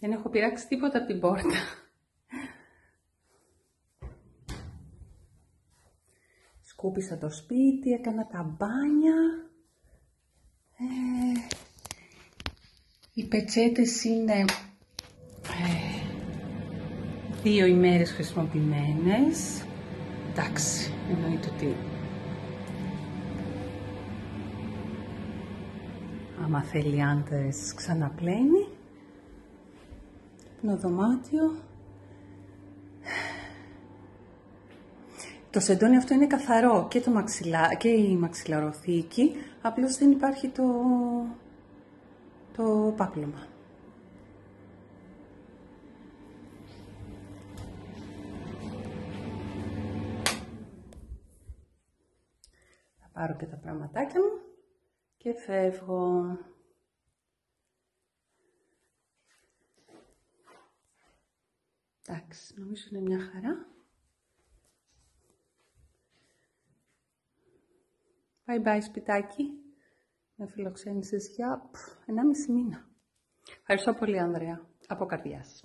Δεν έχω πειράξει τίποτα από την πόρτα. Σκούπισα το σπίτι, έκανα τα μπάνια. Οι πετσέτες είναι 2 ημέρες χρησιμοποιημένες. Εντάξει, εννοείται ότι άμα θέλει άντρες ξαναπλένει. Το δωμάτιο. Το σεντόνι αυτό είναι καθαρό και, και η μαξιλαροθήκη, απλώς δεν υπάρχει το πάπλωμα. Θα πάρω και τα πραγματάκια μου και φεύγω. Εντάξει, νομίζω είναι μια χαρά. Bye bye σπιτάκι. Με φιλοξένησες για 1,5 μήνα. Ευχαριστώ πολύ, Ανδρέα. Από καρδιάς.